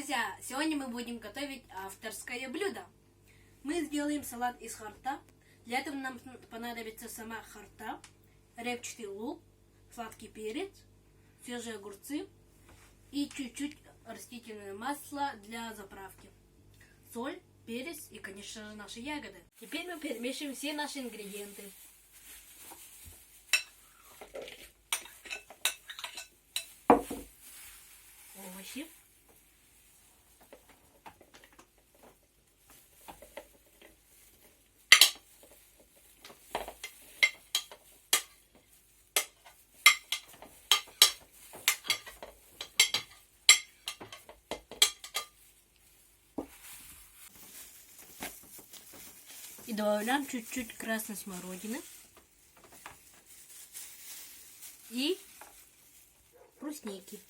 друзья! Сегодня мы будем готовить авторское блюдо. Мы сделаем салат из хорта. Для этого нам понадобится сама хорта, репчатый лук, сладкий перец, свежие огурцы и чуть-чуть растительное масло для заправки. Соль, перец и, конечно же, наши ягоды. Теперь мы перемешиваем все наши ингредиенты. Овощи. И добавляем чуть-чуть красной смородины и брусники.